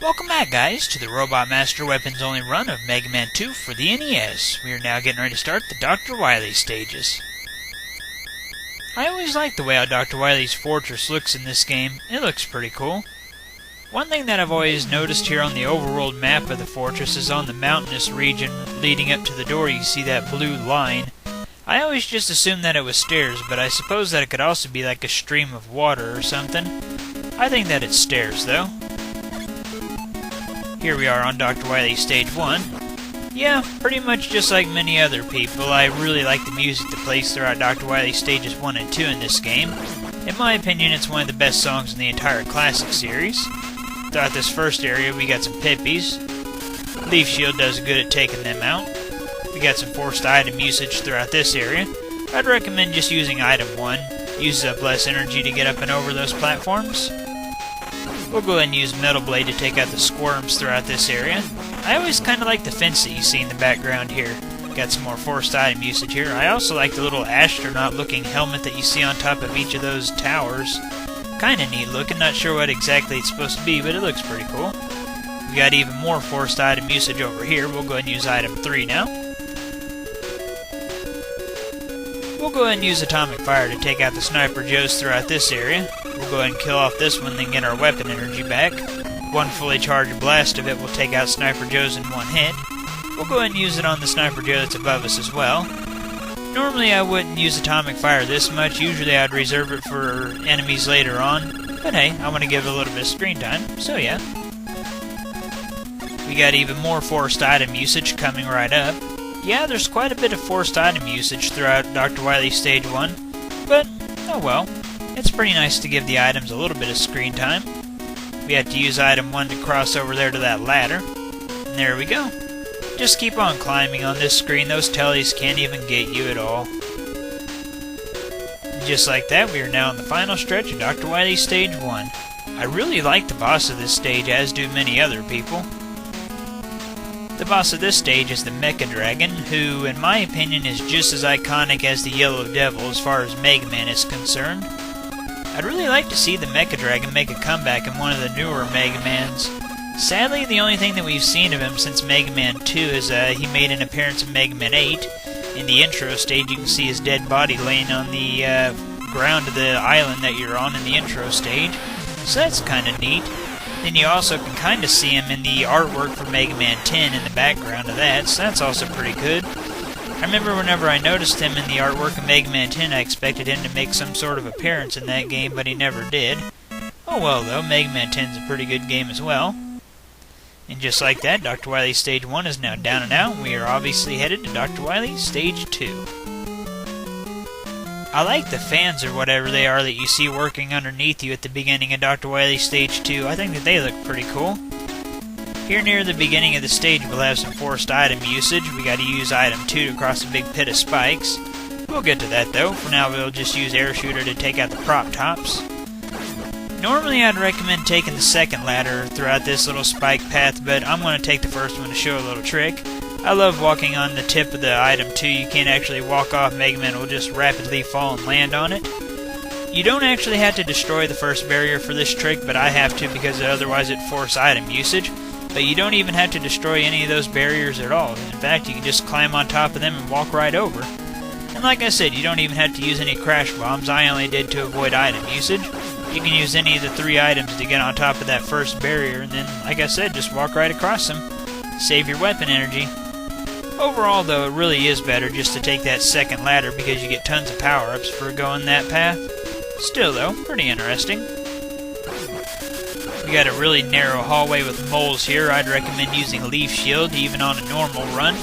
Welcome back, guys, to the Robot Master Weapons Only run of Mega Man 2 for the NES. We are now getting ready to start the Dr. Wily stages. I always like the way how Dr. Wily's fortress looks in this game. It looks pretty cool. One thing that I've always noticed here on the overworld map of the fortress is on the mountainous region leading up to the door you see that blue line. I always just assumed that it was stairs, but I suppose that it could also be like a stream of water or something. I think that it's stairs, though. Here we are on Dr. Wily Stage 1. Yeah, pretty much just like many other people, I really like the music that plays throughout Dr. Wily Stages 1 and 2 in this game. In my opinion, it's one of the best songs in the entire classic series. Throughout this first area, we got some Pippies. Leaf Shield does good at taking them out. We got some forced item usage throughout this area. I'd recommend just using item 1. Uses up less energy to get up and over those platforms. We'll go ahead and use Metal Blade to take out the squirms throughout this area. I always kind of like the fence that you see in the background here. Got some more forced item usage here. I also like the little astronaut-looking helmet that you see on top of each of those towers. Kind of neat looking, not sure what exactly it's supposed to be, but it looks pretty cool. We got even more forced item usage over here. We'll go ahead and use item 3 now. We'll go ahead and use Atomic Fire to take out the Sniper Joes throughout this area. We'll go ahead and kill off this one, then get our weapon energy back. One fully charged blast of it will take out Sniper Joes in one hit. We'll go ahead and use it on the Sniper Joe that's above us as well. Normally I wouldn't use Atomic Fire this much, usually I'd reserve it for enemies later on. But hey, I want to give it a little bit of screen time, so yeah. We got even more forced item usage coming right up. Yeah, there's quite a bit of forced item usage throughout Dr. Wily Stage 1, but oh well. It's pretty nice to give the items a little bit of screen time. We have to use item 1 to cross over there to that ladder. And there we go. Just keep on climbing on this screen. Those tellies can't even get you at all. And just like that, we are now in the final stretch of Dr. Wily Stage 1. I really like the boss of this stage, as do many other people. The boss of this stage is the Mecha Dragon, who, in my opinion, is just as iconic as the Yellow Devil as far as Mega Man is concerned. I'd really like to see the Mecha Dragon make a comeback in one of the newer Mega Mans. Sadly, the only thing that we've seen of him since Mega Man 2 is he made an appearance in Mega Man 8. In the intro stage, you can see his dead body laying on the ground of the island that you're on in the intro stage. So that's kind of neat. Then you also can kind of see him in the artwork for Mega Man 10 in the background of that, so that's also pretty good. I remember whenever I noticed him in the artwork of Mega Man 10, I expected him to make some sort of appearance in that game, but he never did. Oh well though, Mega Man 10 is a pretty good game as well. And just like that, Dr. Wily Stage 1 is now down and out, and we are obviously headed to Dr. Wily Stage 2. I like the fans or whatever they are that you see working underneath you at the beginning of Dr. Wily Stage 2. I think that they look pretty cool. Here near the beginning of the stage we'll have some forced item usage. We gotta use item 2 to cross a big pit of spikes. We'll get to that though. For now we'll just use Air Shooter to take out the prop tops. Normally I'd recommend taking the second ladder throughout this little spike path, but I'm going to take the first one to show a little trick. I love walking on the tip of the item 2. You can't actually walk off. Mega Man will just rapidly fall and land on it. You don't actually have to destroy the first barrier for this trick, but I have to because otherwise it'd force item usage. But you don't even have to destroy any of those barriers at all. In fact, you can just climb on top of them and walk right over. And like I said, you don't even have to use any crash bombs. I only did to avoid item usage. You can use any of the 3 items to get on top of that first barrier, and then, like I said, just walk right across them. Save your weapon energy. Overall, though, it really is better just to take that second ladder because you get tons of power-ups for going that path. Still, though, pretty interesting. We got a really narrow hallway with moles here. I'd recommend using Leaf Shield even on a normal run.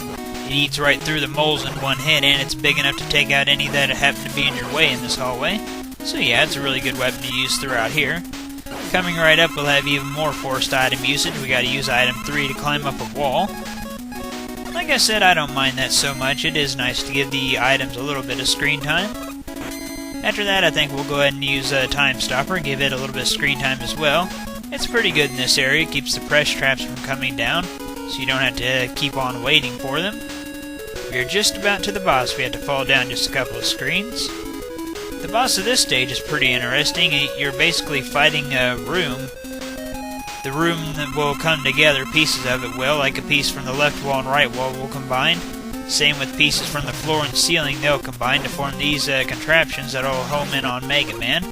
It eats right through the moles in one hit, and it's big enough to take out any that happen to be in your way in this hallway. So yeah, it's a really good weapon to use throughout here. Coming right up, we'll have even more forced item usage. We gotta use item 3 to climb up a wall. Like I said, I don't mind that so much. It is nice to give the items a little bit of screen time. After that, I think we'll go ahead and use a Time Stopper, give it a little bit of screen time as well. It's pretty good in this area. It keeps the press traps from coming down, so you don't have to keep on waiting for them. We're just about to the boss. We have to fall down just a couple of screens. The boss of this stage is pretty interesting. You're basically fighting a room The room that will come together, pieces of it will, like a piece from the left wall and right wall will combine. Same with pieces from the floor and ceiling, they'll combine to form these contraptions that'll home in on Mega Man.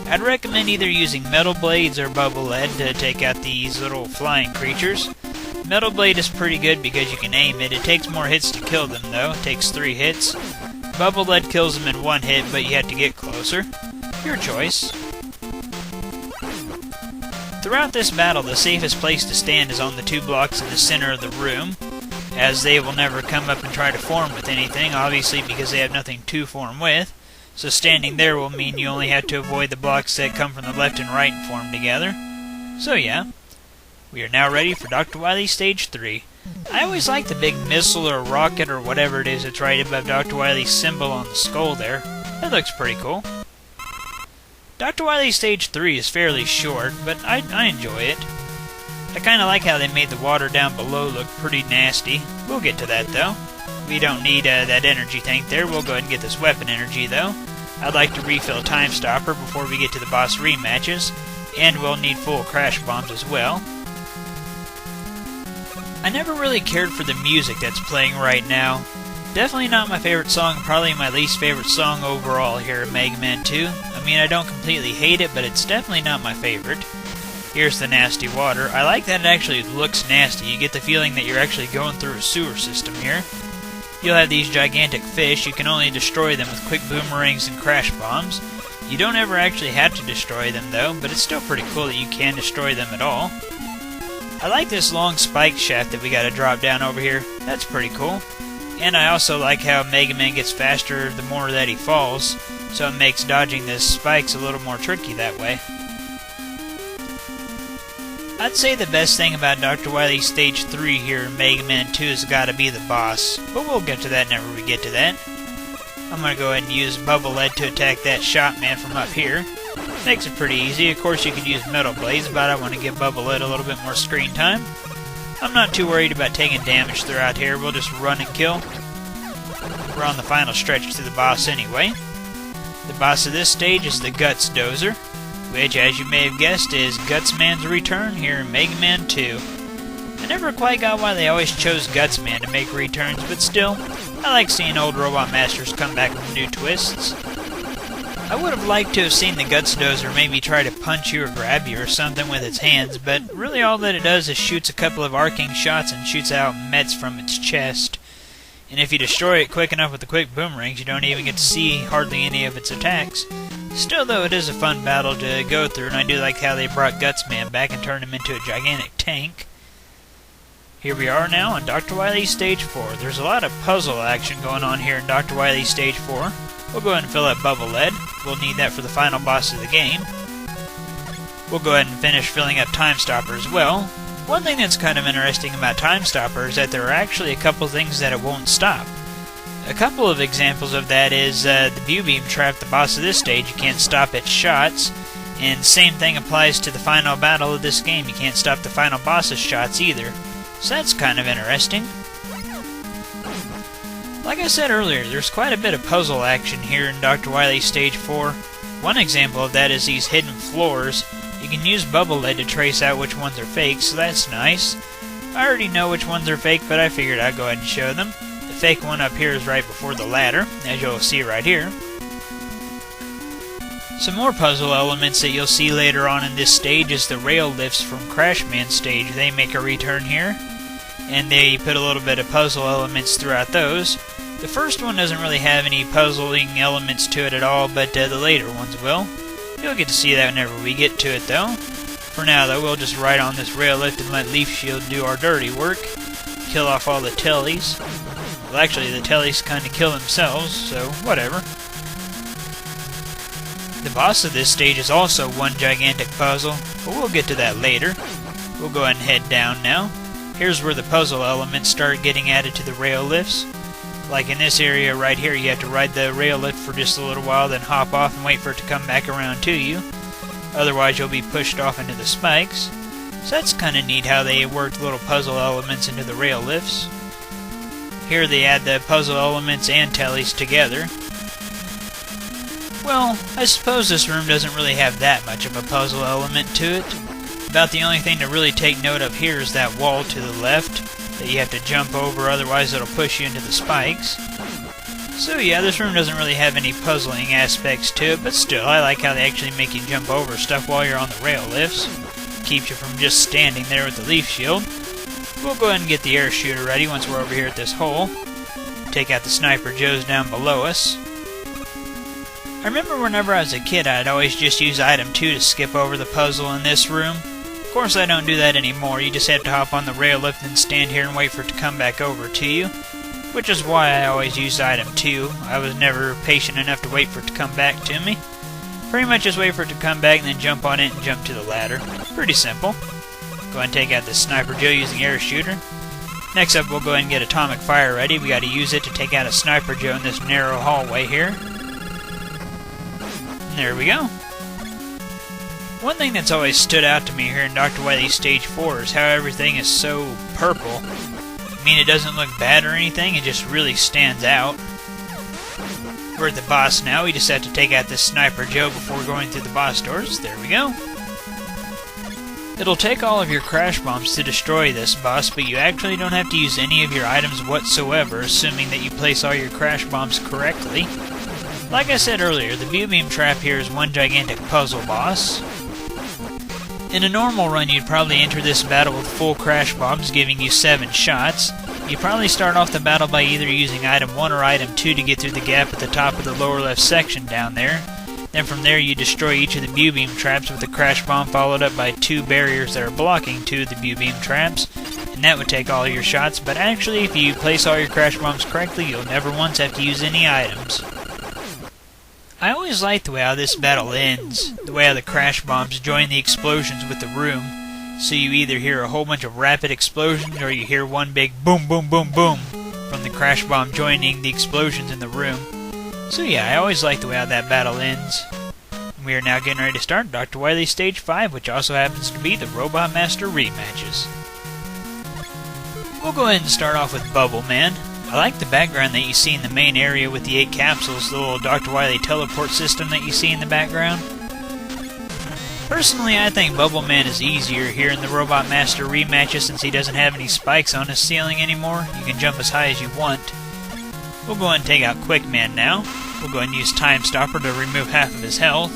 I'd recommend either using metal blades or bubble lead to take out these little flying creatures. Metal blade is pretty good because you can aim it. It takes more hits to kill them though, it takes 3 hits. Bubble lead kills them in 1 hit, but you have to get closer. Your choice. Throughout this battle, the safest place to stand is on the 2 blocks in the center of the room, as they will never come up and try to form with anything, obviously because they have nothing to form with. So standing there will mean you only have to avoid the blocks that come from the left and right and form together. So yeah, we are now ready for Dr. Wily Stage 3. I always like the big missile or rocket or whatever it is that's right above Dr. Wily's symbol on the skull there. That looks pretty cool. Dr. Wily Stage 3 is fairly short, but I enjoy it. I kinda like how they made the water down below look pretty nasty. We'll get to that though. We don't need that energy tank there. We'll go ahead and get this weapon energy though. I'd like to refill Time Stopper before we get to the boss rematches, and we'll need full crash bombs as well. I never really cared for the music that's playing right now. Definitely not my favorite song, probably my least favorite song overall here in Mega Man 2. I mean, I don't completely hate it, but it's definitely not my favorite. Here's the nasty water. I like that it actually looks nasty. You get the feeling that you're actually going through a sewer system here. You'll have these gigantic fish. You can only destroy them with quick boomerangs and crash bombs. You don't ever actually have to destroy them though, but it's still pretty cool that you can destroy them at all. I like this long spike shaft that we gotta drop down over here. That's pretty cool. And I also like how Mega Man gets faster the more that he falls, so it makes dodging the spikes a little more tricky that way. I'd say the best thing about Dr. Wily Stage 3 here in Mega Man 2 has got to be the boss, but we'll get to that whenever we get to that. I'm going to go ahead and use Bubble Lead to attack that shot man from up here. Makes it pretty easy. Of course you could use Metal Blades, but I want to give Bubble Lead a little bit more screen time. I'm not too worried about taking damage throughout here. We'll just run and kill. We're on the final stretch to the boss anyway. The boss of this stage is the Guts Dozer, which, as you may have guessed, is Gutsman's return here in Mega Man 2. I never quite got why they always chose Gutsman to make returns, but still, I like seeing old Robot Masters come back with new twists. I would have liked to have seen the Guts Dozer maybe try to punch you or grab you or something with its hands, but really all that it does is shoots a couple of arcing shots and shoots out mets from its chest. And if you destroy it quick enough with the quick boomerangs, you don't even get to see hardly any of its attacks. Still, though, it is a fun battle to go through, and I do like how they brought Gutsman back and turned him into a gigantic tank. Here we are now on Dr. Wily Stage 4. There's a lot of puzzle action going on here in Dr. Wily Stage 4. We'll go ahead and fill up Bubble Lead. We'll need that for the final boss of the game. We'll go ahead and finish filling up Time Stopper as well. One thing that's kind of interesting about Time Stopper is that there are actually a couple things that it won't stop. A couple of examples of that is the View Beam Trap, the boss of this stage. You can't stop its shots. And same thing applies to the final battle of this game. You can't stop the final boss's shots either. So that's kind of interesting. Like I said earlier, there's quite a bit of puzzle action here in Dr. Wily Stage 4. One example of that is these hidden floors. You can use Bubble Lead to trace out which ones are fake, so that's nice. I already know which ones are fake, but I figured I'd go ahead and show them. The fake one up here is right before the ladder, as you'll see right here. Some more puzzle elements that you'll see later on in this stage is the rail lifts from Crashman stage. They make a return here, and they put a little bit of puzzle elements throughout those. The first one doesn't really have any puzzling elements to it at all, but the later ones will. You'll get to see that whenever we get to it, though. For now, though, we'll just ride on this rail lift and let Leaf Shield do our dirty work. Kill off all the tellies. Well, actually, the tellies kind of kill themselves, so whatever. The boss of this stage is also one gigantic puzzle, but we'll get to that later. We'll go ahead and head down now. Here's where the puzzle elements start getting added to the rail lifts. Like in this area right here, you have to ride the rail lift for just a little while, then hop off and wait for it to come back around to you. Otherwise, you'll be pushed off into the spikes. So that's kind of neat how they worked little puzzle elements into the rail lifts. Here they add the puzzle elements and tellies together. Well, I suppose this room doesn't really have that much of a puzzle element to it. About the only thing to really take note of here is that wall to the left that you have to jump over, otherwise it'll push you into the spikes. So yeah, this room doesn't really have any puzzling aspects to it, but still, I like how they actually make you jump over stuff while you're on the rail lifts. Keeps you from just standing there with the leaf shield. We'll go ahead and get the air shooter ready once we're over here at this hole. Take out the Sniper Joes down below us. I remember whenever I was a kid, I'd always just use item 2 to skip over the puzzle in this room. Of course, I don't do that anymore. You just have to hop on the rail lift and stand here and wait for it to come back over to you. Which is why I always used item 2. I was never patient enough to wait for it to come back to me. Pretty much just wait for it to come back and then jump on it and jump to the ladder. Pretty simple. Go ahead and take out this Sniper Joe using air shooter. Next up, we'll go ahead and get Atomic Fire ready. We got to use it to take out a Sniper Joe in this narrow hallway here. And there we go. One thing that's always stood out to me here in Dr. Wily Stage 4 is how everything is so purple. I mean, it doesn't look bad or anything, it just really stands out. We're at the boss now. We just have to take out this Sniper Joe before going through the boss doors. There we go. It'll take all of your crash bombs to destroy this boss, but you actually don't have to use any of your items whatsoever, assuming that you place all your crash bombs correctly. Like I said earlier, the view beam trap here is one gigantic puzzle boss. In a normal run, you'd probably enter this battle with full crash bombs, giving you 7 shots. You'd probably start off the battle by either using item 1 or item 2 to get through the gap at the top of the lower left section down there. Then from there, you destroy each of the view beam traps with a crash bomb, followed up by 2 barriers that are blocking 2 of the view beam traps. And that would take all your shots, but actually, if you place all your crash bombs correctly, you'll never once have to use any items. I always like the way how this battle ends, the way how the crash bombs join the explosions with the room, so you either hear a whole bunch of rapid explosions or you hear one big boom boom boom boom from the crash bomb joining the explosions in the room. So yeah, I always like the way how that battle ends. We are now getting ready to start Dr. Wily Stage 5, which also happens to be the Robot Master rematches. We'll go ahead and start off with Bubble Man. I like the background that you see in the main area with the 8 capsules, the little Dr. Wily teleport system that you see in the background. Personally, I think Bubble Man is easier here in the Robot Master rematches since he doesn't have any spikes on his ceiling anymore. You can jump as high as you want. We'll go ahead and take out Quick Man now. We'll go ahead and use Time Stopper to remove half of his health.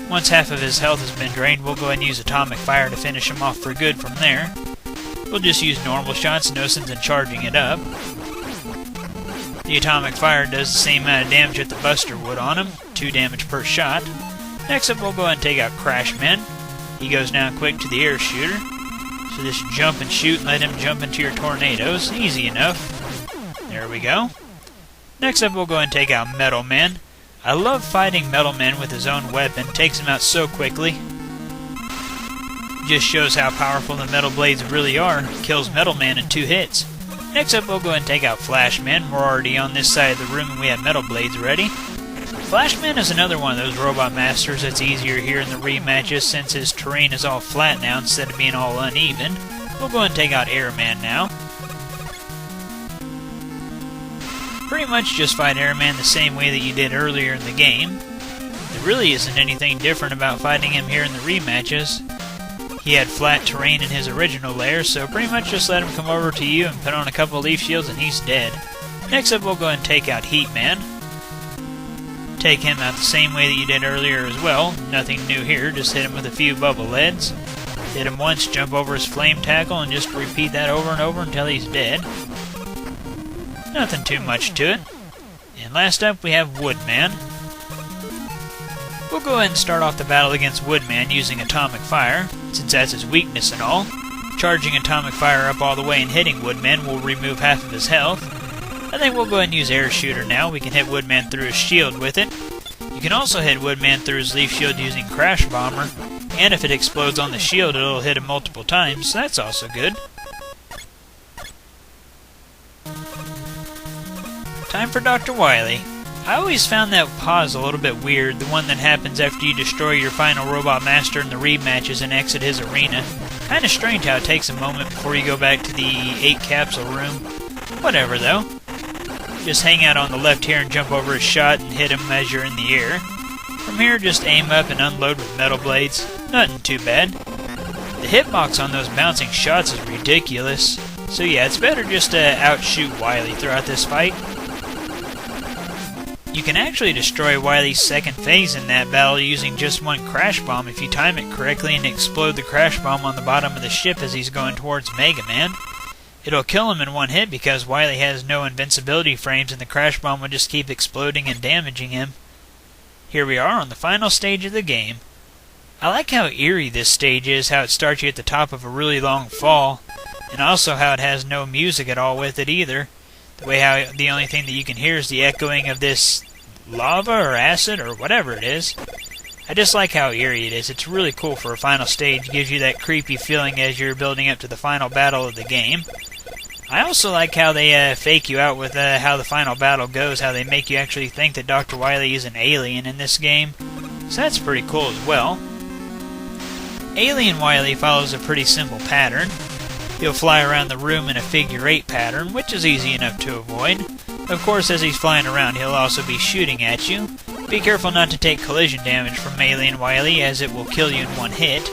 Once half of his health has been drained, we'll go ahead and use Atomic Fire to finish him off for good from there. We'll just use normal shots, no sense in charging it up. The Atomic Fire does the same amount of damage that the Buster would on him, 2 damage per shot. Next up, we'll go ahead and take out Crash Man. He goes down quick to the air shooter. So just jump and shoot and let him jump into your tornadoes. Easy enough. There we go. Next up, we'll go ahead and take out Metal Man. I love fighting Metal Man with his own weapon. Takes him out so quickly. Just shows how powerful the metal blades really are. Kills Metal Man in 2 hits. Next up, we'll go ahead and take out Flashman. We're already on this side of the room and we have metal blades ready. Flashman is another one of those Robot Masters that's easier here in the rematches since his terrain is all flat now instead of being all uneven. We'll go ahead and take out Airman now. Pretty much just fight Airman the same way that you did earlier in the game. There really isn't anything different about fighting him here in the rematches. He had flat terrain in his original lair, so pretty much just let him come over to you and put on a couple of leaf shields and he's dead. Next up, we'll go ahead and take out Heat Man. Take him out the same way that you did earlier as well. Nothing new here, just hit him with a few bubble leads. Hit him once, jump over his flame tackle, and just repeat that over and over until he's dead. Nothing too much to it. And last up, we have Woodman. We'll go ahead and start off the battle against Woodman using Atomic Fire, since that's his weakness and all. Charging Atomic Fire up all the way and hitting Woodman will remove half of his health. I think we'll go ahead and use Air Shooter now. We can hit Woodman through his shield with it. You can also hit Woodman through his leaf shield using Crash Bomber, and if it explodes on the shield, it'll hit him multiple times, so that's also good. Time for Dr. Wily. I always found that pause a little bit weird, the one that happens after you destroy your final Robot Master in the rematches and exit his arena. Kinda strange how it takes a moment before you go back to the 8 capsule room. Whatever though. Just hang out on the left here and jump over his shot and hit him as you're in the air. From here, just aim up and unload with metal blades. Nothing too bad. The hitbox on those bouncing shots is ridiculous. So yeah, it's better just to outshoot Wily throughout this fight. You can actually destroy Wily's second phase in that battle using just one crash bomb if you time it correctly and explode the crash bomb on the bottom of the ship as he's going towards Mega Man. It'll kill him in one hit because Wily has no invincibility frames and the crash bomb will just keep exploding and damaging him. Here we are on the final stage of the game. I like how eerie this stage is, how it starts you at the top of a really long fall, and also how it has no music at all with it either. The way how the only thing that you can hear is the echoing of this lava or acid or whatever it is. I just like how eerie it is. It's really cool for a final stage. It gives you that creepy feeling as you're building up to the final battle of the game. I also like how they fake you out with how the final battle goes, how they make you actually think that Dr. Wily is an alien in this game. So that's pretty cool as well. Alien Wily follows a pretty simple pattern. He'll fly around the room in a figure 8 pattern, which is easy enough to avoid. Of course, as he's flying around, he'll also be shooting at you. Be careful not to take collision damage from Alien Wily, as it will kill you in one hit.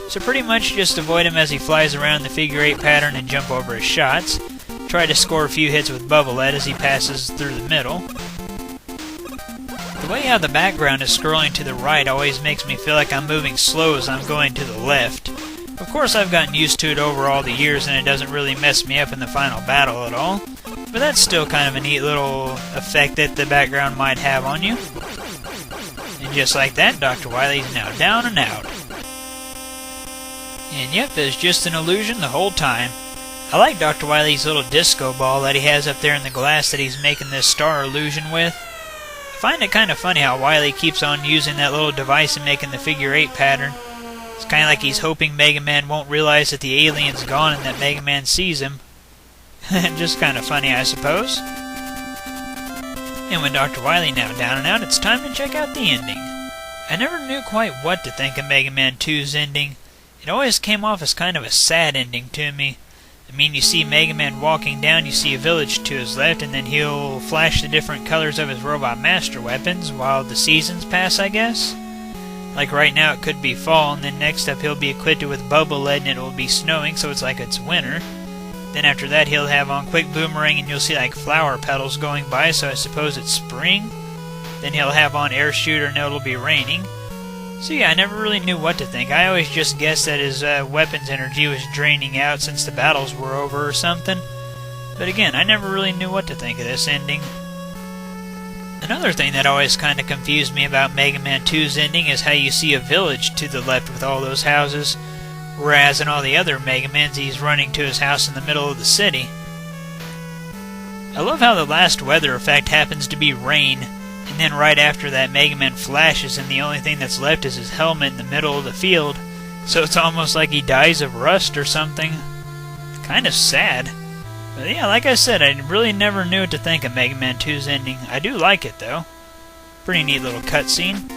So pretty much just avoid him as he flies around the figure 8 pattern and jump over his shots. Try to score a few hits with Bubble Lead as he passes through the middle. The way how the background is scrolling to the right always makes me feel like I'm moving slow as I'm going to the left. Of course, I've gotten used to it over all the years and it doesn't really mess me up in the final battle at all. But that's still kind of a neat little effect that the background might have on you. And just like that, Dr. Wily's now down and out. And yep, it's just an illusion the whole time. I like Dr. Wily's little disco ball that he has up there in the glass that he's making this star illusion with. I find it kind of funny how Wily keeps on using that little device and making the figure 8 pattern. It's kind of like he's hoping Mega Man won't realize that the alien's gone and that Mega Man sees him. Just kind of funny, I suppose. And with Dr. Wily now down and out, it's time to check out the ending. I never knew quite what to think of Mega Man 2's ending. It always came off as kind of a sad ending to me. I mean, you see Mega Man walking down, you see a village to his left, and then he'll flash the different colors of his Robot Master weapons while the seasons pass, I guess. Like right now it could be fall, and then next up he'll be equipped with Bubble Lead and it will be snowing, so it's like it's winter. Then after that he'll have on Quick Boomerang and you'll see like flower petals going by, so I suppose it's spring. Then he'll have on Air Shooter and it'll be raining. So yeah, I never really knew what to think. I always just guessed that his weapons energy was draining out since the battles were over or something. But again, I never really knew what to think of this ending. Another thing that always kind of confused me about Mega Man 2's ending is how you see a village to the left with all those houses, whereas in all the other Mega Mans he's running to his house in the middle of the city. I love how the last weather effect happens to be rain, and then right after that Mega Man flashes and the only thing that's left is his helmet in the middle of the field, so it's almost like he dies of rust or something. Kind of sad. But yeah, like I said, I really never knew what to think of Mega Man 2's ending. I do like it, though. Pretty neat little cutscene.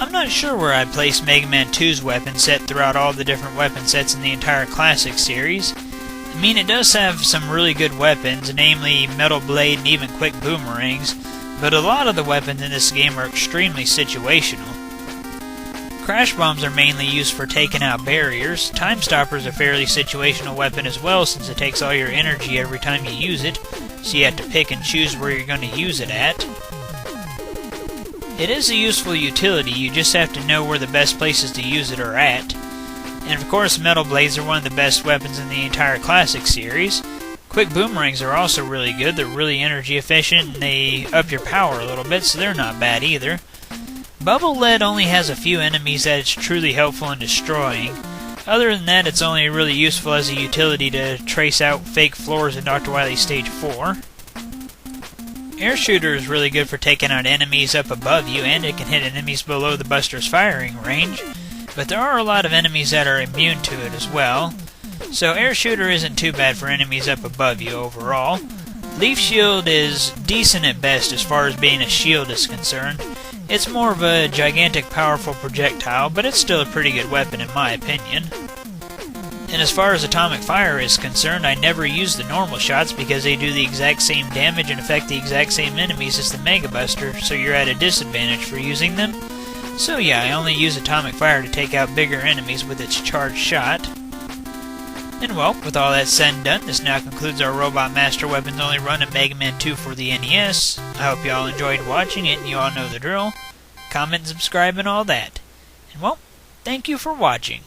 I'm not sure where I'd place Mega Man 2's weapon set throughout all the different weapon sets in the entire classic series. I mean, it does have some really good weapons, namely Metal Blade and even Quick Boomerangs, but a lot of the weapons in this game are extremely situational. Crash Bombs are mainly used for taking out barriers. Time Stopper is a fairly situational weapon as well, since it takes all your energy every time you use it, so you have to pick and choose where you're going to use it at. It is a useful utility, you just have to know where the best places to use it are at. And of course, Metal Blades are one of the best weapons in the entire classic series. Quick Boomerangs are also really good, they're really energy efficient, and they up your power a little bit, so they're not bad either. Bubble Lead only has a few enemies that it's truly helpful in destroying. Other than that, it's only really useful as a utility to trace out fake floors in Dr. Wily Stage 4. Air Shooter is really good for taking out enemies up above you, and it can hit enemies below the Buster's firing range. But there are a lot of enemies that are immune to it as well. So Air Shooter isn't too bad for enemies up above you overall. Leaf Shield is decent at best as far as being a shield is concerned. It's more of a gigantic, powerful projectile, but it's still a pretty good weapon in my opinion. And as far as Atomic Fire is concerned, I never use the normal shots because they do the exact same damage and affect the exact same enemies as the Mega Buster, so you're at a disadvantage for using them. So yeah, I only use atomic fire to take out bigger enemies with its charged shot. And well, with all that said and done, this now concludes our Robot Master Weapons Only run of Mega Man 2 for the NES. I hope you all enjoyed watching it and you all know the drill. Comment, subscribe, and all that. And well, thank you for watching.